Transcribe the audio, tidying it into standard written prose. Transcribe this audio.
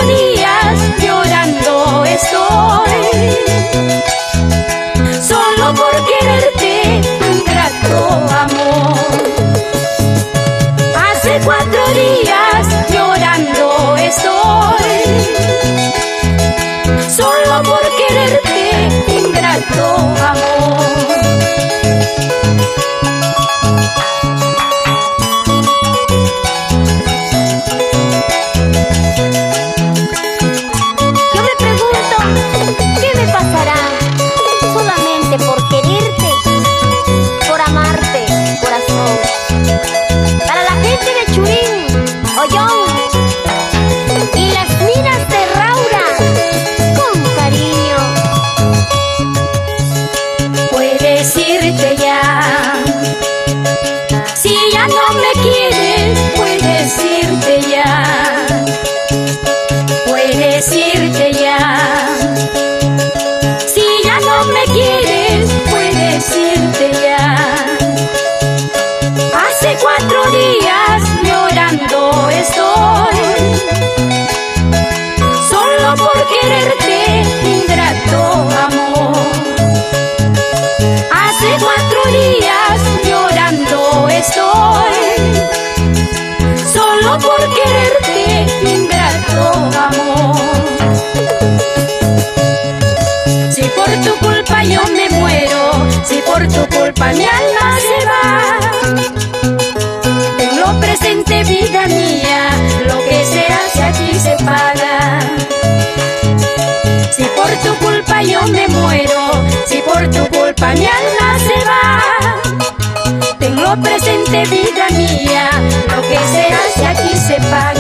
días llorando estoy, solo por quererte, ingrato amor. Hace 4 días llorando estoy, solo por quererte, ingrato amor. Por quererte, por amarte, corazón. Para la gente de Churín, Ollón y las minas de Raura, con cariño. Puedes irte ya, si ya no me quieres, puedes irte ya. Puedes irte ya, si ya no me quieres, puedes irte ya. Hace 4 días llorando estoy, solo por quererte, ingrato amor. Hace 4 días llorando estoy, solo por quererte, ingrato amor. Si por tu culpa yo me muero, si por tu culpa mi alma se va, tenlo presente, vida mía, lo que se hace aquí se paga. Si por tu culpa yo me muero, si por tu culpa mi alma se va, tenlo presente, vida mía, lo que se hace aquí se paga.